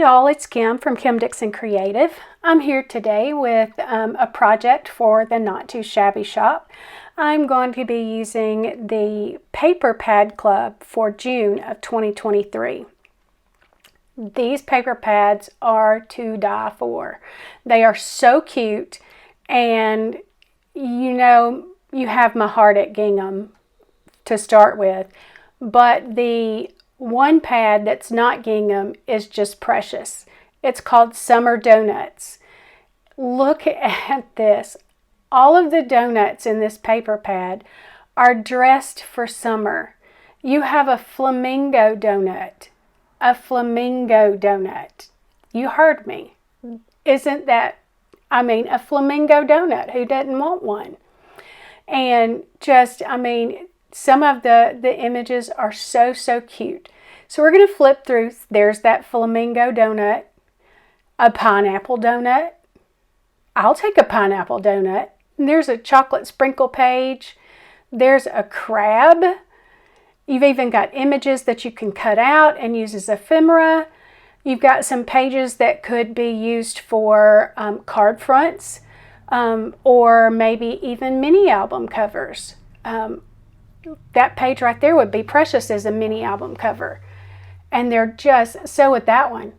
y'all, it's Kim from Kim Dixon Creative. I'm here today with a project for the Not Too Shabby shop. I'm going to be using the Paper Pad Club for June of 2023. These paper pads are to die for. They are so cute, and you know, you have my heart at gingham to start with, but the one pad that's not gingham is just precious. It's called Summer Donuts. Look at this. All of the donuts in this paper pad are dressed for summer. You have a flamingo donut. A flamingo donut. You heard me. Isn't that, a flamingo donut. Who doesn't want one? And just, some of the images are so cute. So we're going to flip through. There's that flamingo donut, a pineapple donut. I'll take a pineapple donut. And there's a chocolate sprinkle page. There's a crab. You've even got images that you can cut out and use as ephemera. You've got some pages that could be used for card fronts or maybe even mini album covers. That page right there would be precious as a mini album cover. And they're just, so with that one,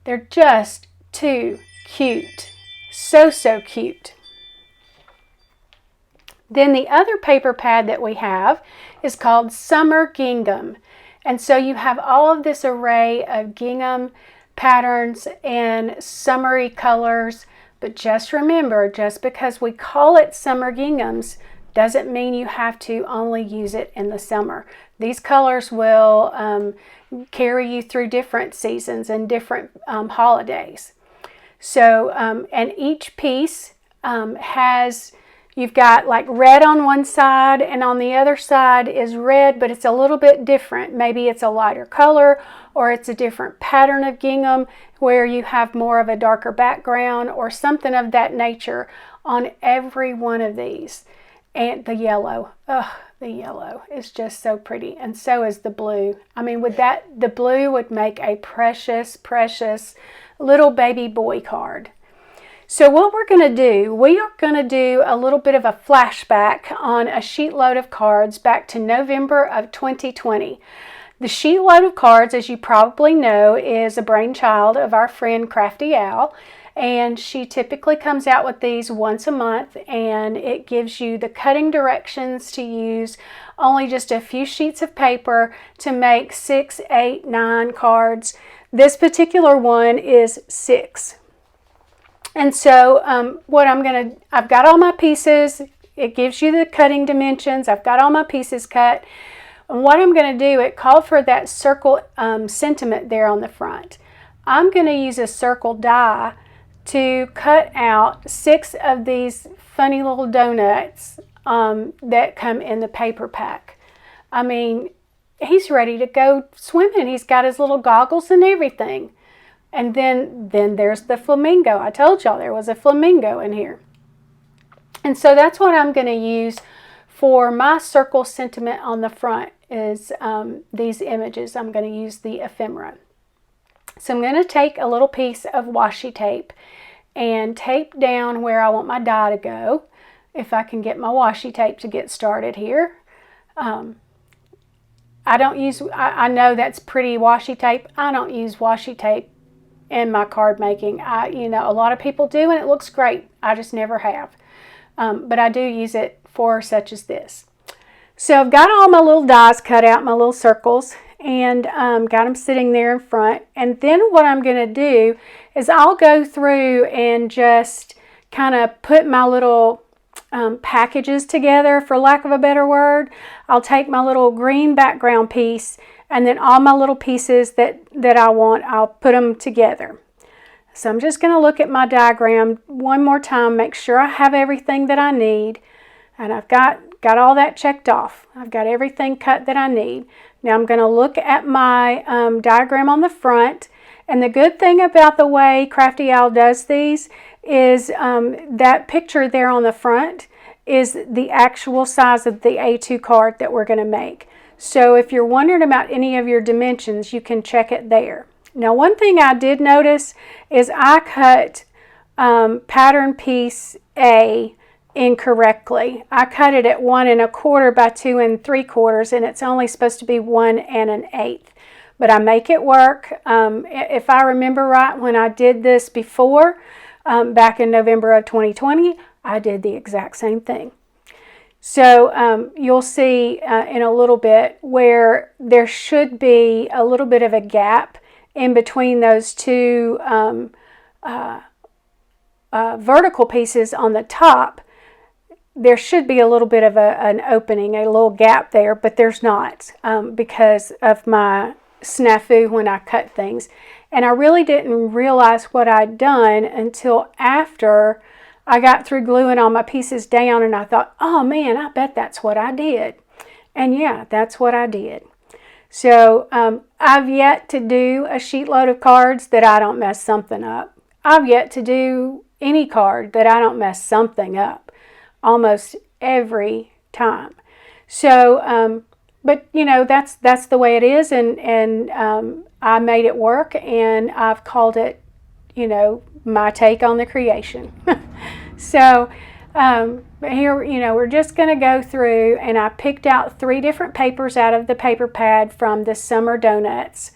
they're just too cute. So cute. Then the other paper pad that we have is called Summer Gingham. And so you have all of this array of gingham patterns and summery colors. But just remember, just because we call it summer ginghams doesn't mean you have to only use it in the summer. These colors will carry you through different seasons and different holidays. So, and each piece has, you've got like red on one side and on the other side is red, but it's a little bit different. Maybe it's a lighter color or it's a different pattern of gingham where you have more of a darker background or something of that nature on every one of these. And the yellow, the yellow is just so pretty. And so is the blue. The blue would make a precious little baby boy card. So what we're going to do, we are going to do a little bit of a flashback on a sheet load of cards back to November of 2020. The sheet load of cards, as you probably know, is a brainchild of our friend Crafty, and she typically comes out with these once a month, and it gives you the cutting directions to use only just a few sheets of paper to make 6, 8, 9 cards. This particular one is 6. And so I've got all my pieces. It gives you the cutting dimensions. I've got all my pieces cut. And what I'm going to do, it called for that circle sentiment there on the front. I'm going to use a circle die to cut out 6 of these funny little donuts that come in the paper pack. He's ready to go swimming. He's got his little goggles and everything. And then there's the flamingo. I told y'all there was a flamingo in here. And so that's what I'm going to use for my circle sentiment on the front is these images. I'm going to use the ephemera. So I'm going to take a little piece of washi tape and tape down where I want my die to go. If I can get my washi tape to get started here. I know that's pretty washi tape. I don't use washi tape in my card making. A lot of people do and it looks great. I just never have. But I do use it for such as this. So I've got all my little dies cut out, my little circles, and got them sitting there in front. And then what I'm going to do is I'll go through and just kind of put my little packages together, for lack of a better word. I'll take my little green background piece and then all my little pieces that I want, I'll put them together. So I'm just going to look at my diagram one more time, make sure I have everything that I need. And I've got all that checked off. I've got everything cut that I need. Now I'm going to look at my diagram on the front. And the good thing about the way Crafty Owl does these is that picture there on the front is the actual size of the A2 card that we're going to make. So if you're wondering about any of your dimensions, you can check it there. Now, one thing I did notice is I cut pattern piece A incorrectly. I cut it at 1 1/4 by 2 3/4, and it's only supposed to be 1 1/8. But I make it work. If I remember right, when I did this before, back in November of 2020, I did the exact same thing. So you'll see in a little bit where there should be a little bit of a gap in between those two vertical pieces on the top. There should be a little bit of an opening, a little gap there, but there's not because of my snafu when I cut things. And I really didn't realize what I'd done until after I got through gluing all my pieces down, and I thought, oh man, I bet that's what I did. And yeah, that's what I did. So I've yet to do a sheet load of cards that I don't mess something up. I've yet to do any card that I don't mess something up almost every time. So but you know, that's the way it is, and I made it work, and I've called it, you know, my take on the creation. So here, you know, we're just going to go through, and I picked out 3 different papers out of the paper pad from the Summer Donuts,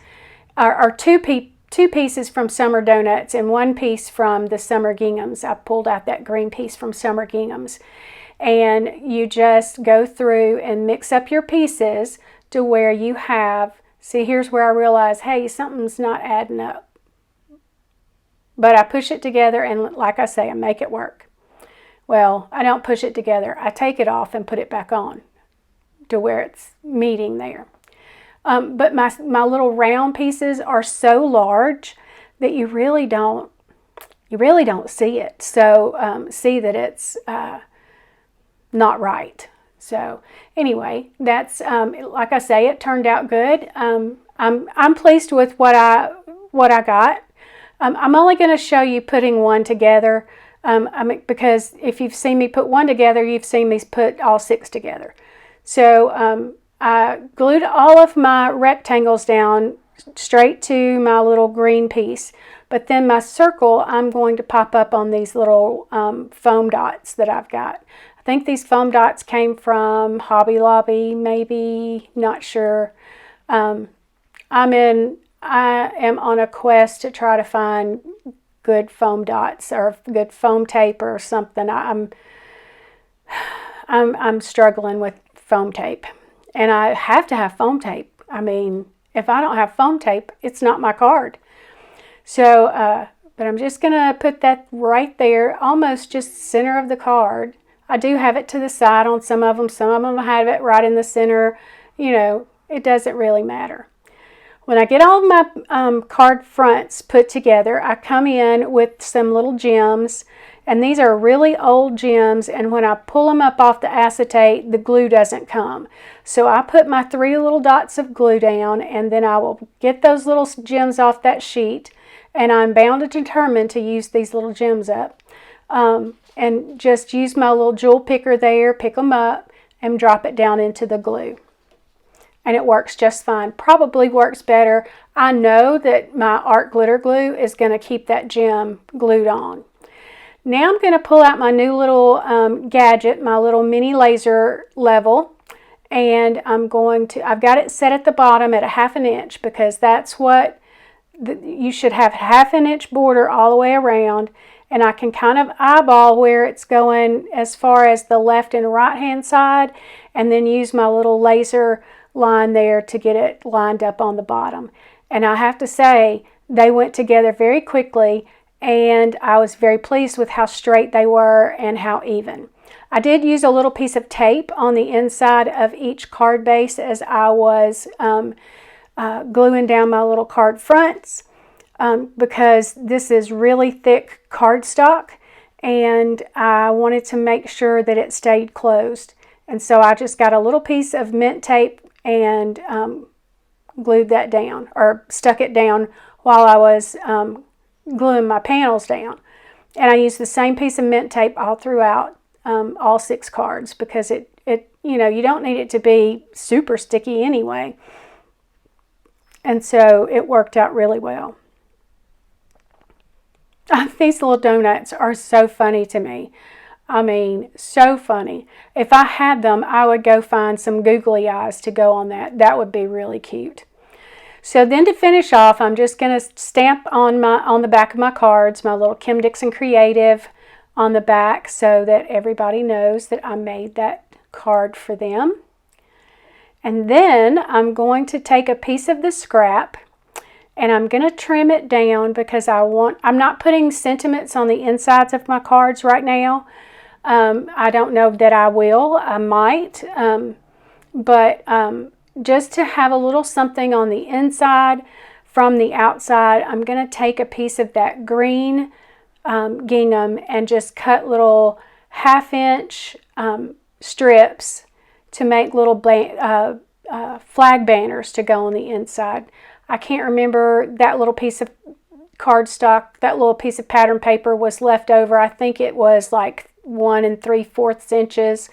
or two pieces from Summer Donuts and 1 piece from the Summer Ginghams. I pulled out that green piece from Summer Ginghams. And you just go through and mix up your pieces to where you have, see, here's where I realize, hey, something's not adding up. But I push it together, and like I say, I make it work. Well, I don't push it together. I take it off and put it back on to where it's meeting there. But my little round pieces are so large that you really don't see it. So see that it's not right. So anyway, that's like I say, it turned out good. I'm pleased with what I got. I'm only going to show you putting one together, because if you've seen me put one together, you've seen me put all 6 together. So I glued all of my rectangles down straight to my little green piece, but then my circle I'm going to pop up on these little foam dots that I've got. I think these foam dots came from Hobby Lobby, maybe, not sure. I am on a quest to try to find good foam dots or good foam tape or something. I'm struggling with foam tape, and I have to have foam tape. I mean, if I don't have foam tape, it's not my card. So, but I'm just gonna put that right there, almost just center of the card. I do have it to the side on some of them. Some of them I have it right in the center. You know, it doesn't really matter. When I get all my card fronts put together, I come in with some little gems, and these are really old gems, and when I pull them up off the acetate, the glue doesn't come. So I put my 3 little dots of glue down, and then I will get those little gems off that sheet, and I'm bound and determined to use these little gems up. And just use my little jewel picker there, pick them up, and drop it down into the glue. And it works just fine. Probably works better. I know that my art glitter glue is going to keep that gem glued on. Now I'm going to pull out my new little gadget, my little mini laser level, and I've got it set at the bottom at a 1/2 inch, because that's what you should have, 1/2 inch border all the way around, and I can kind of eyeball where it's going as far as the left and right hand side, and then use my little laser line there to get it lined up on the bottom. And I have to say, they went together very quickly, and I was very pleased with how straight they were and how even. I did use a little piece of tape on the inside of each card base as I was gluing down my little card fronts, because this is really thick cardstock, and I wanted to make sure that it stayed closed. And so I just got a little piece of mint tape and glued that down, or stuck it down while I was gluing my panels down. And I used the same piece of mint tape all throughout all 6 cards, because it you know, you don't need it to be super sticky anyway. And so it worked out really well. These little donuts are so funny to me. I mean, so funny. If I had them, I would go find some googly eyes to go on that. That would be really cute. So then to finish off, I'm just going to stamp on the back of my cards my little Kim Dixon Creative on the back so that everybody knows that I made that card for them. And then I'm going to take a piece of the scrap and I'm going to trim it down because I'm not putting sentiments on the insides of my cards right now. I don't know that I will. I might. But just to have a little something on the inside from the outside, I'm going to take a piece of that green gingham and just cut little 1/2-inch strips to make little flag banners to go on the inside. I can't remember, that little piece of cardstock, that little piece of pattern paper was left over. I think it was like 1 3/4 inches,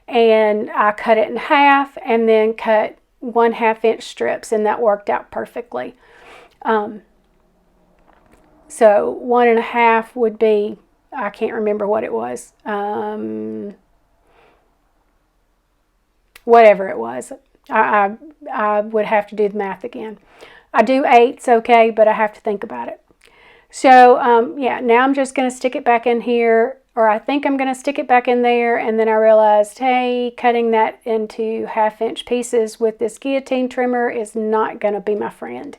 and I cut it in half and then cut 1/2-inch strips, and that worked out perfectly. So 1 1/2 would be, I can't remember what it was, whatever it was. I would have to do the math again. I do 8s, okay, but I have to think about it. So yeah, now I'm just going to stick it back in here, or I think I'm going to stick it back in there, and then I realized, hey, cutting that into 1/2-inch pieces with this guillotine trimmer is not going to be my friend.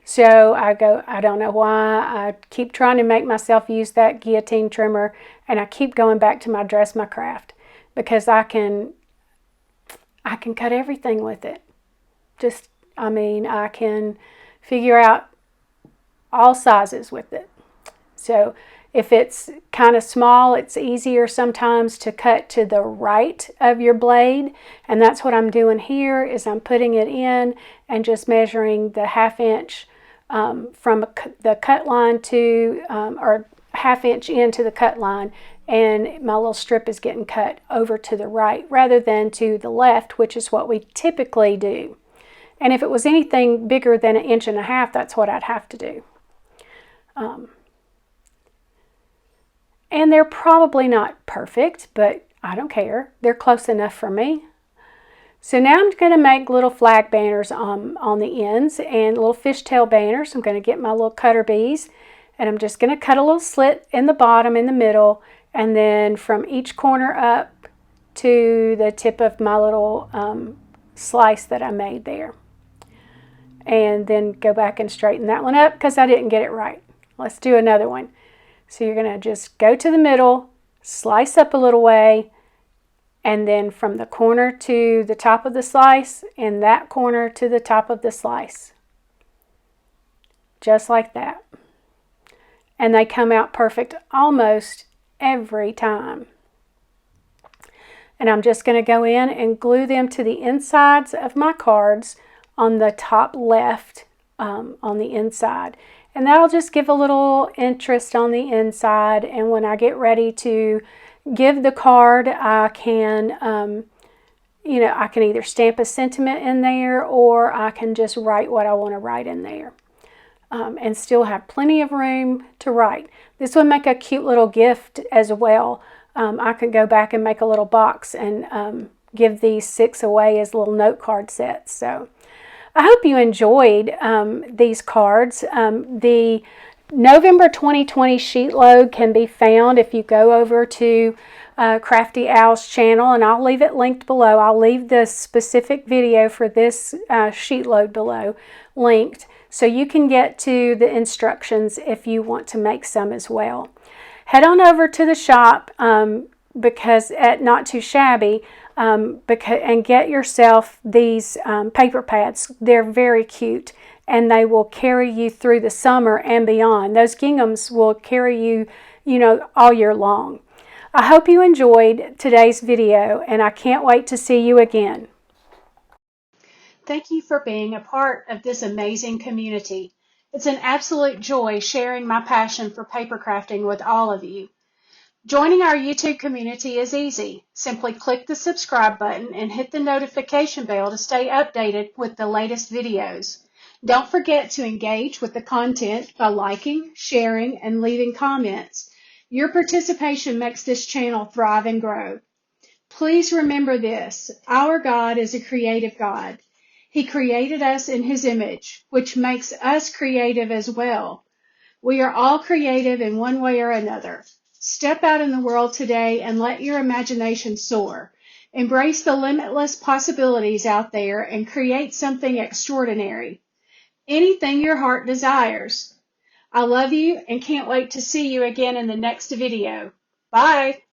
So I don't know why, I keep trying to make myself use that guillotine trimmer, and I keep going back to my Dress My Craft because I can cut everything with it. I can figure out all sizes with it. So if it's kind of small, it's easier sometimes to cut to the right of your blade. And that's what I'm doing here, is I'm putting it in and just measuring the 1/2-inch from the cut line to, or 1/2-inch into the cut line. And my little strip is getting cut over to the right rather than to the left, which is what we typically do. And if it was anything bigger than 1.5 inches, that's what I'd have to do. And they're probably not perfect, but I don't care. They're close enough for me. So now I'm going to make little flag banners on the ends and little fishtail banners. I'm going to get my little cutter bees, and I'm just going to cut a little slit in the bottom, in the middle, and then from each corner up to the tip of my little slice that I made there. And then go back and straighten that one up because I didn't get it right. Let's do another one. So you're going to just go to the middle, slice up a little way, and then from the corner to the top of the slice, and that corner to the top of the slice. Just like that. And they come out perfect almost every time. And I'm just going to go in and glue them to the insides of my cards on the top left, on the inside. And that'll just give a little interest on the inside. And when I get ready to give the card, I can, I can either stamp a sentiment in there, or I can just write what I want to write in there. And still have plenty of room to write. This would make a cute little gift as well. I could go back and make a little box and give these 6 away as little note card sets. So I hope you enjoyed these cards. The November 2020 sheet load can be found if you go over to Crafty Owl's channel, and I'll leave it linked below. I'll leave the specific video for this sheet load below linked, so you can get to the instructions if you want to make some as well. Head on over to the shop because at Not Too Shabby, and get yourself these paper pads. They're very cute, and they will carry you through the summer and beyond. Those ginghams will carry you, all year long. I hope you enjoyed today's video, and I can't wait to see you again. Thank you for being a part of this amazing community. It's an absolute joy sharing my passion for paper crafting with all of you. Joining our YouTube community is easy. Simply click the subscribe button and hit the notification bell to stay updated with the latest videos. Don't forget to engage with the content by liking, sharing, and leaving comments. Your participation makes this channel thrive and grow. Please remember this: our God is a creative God. He created us in His image, which makes us creative as well. We are all creative in one way or another. Step out in the world today and let your imagination soar. Embrace the limitless possibilities out there and create something extraordinary. Anything your heart desires. I love you and can't wait to see you again in the next video. Bye.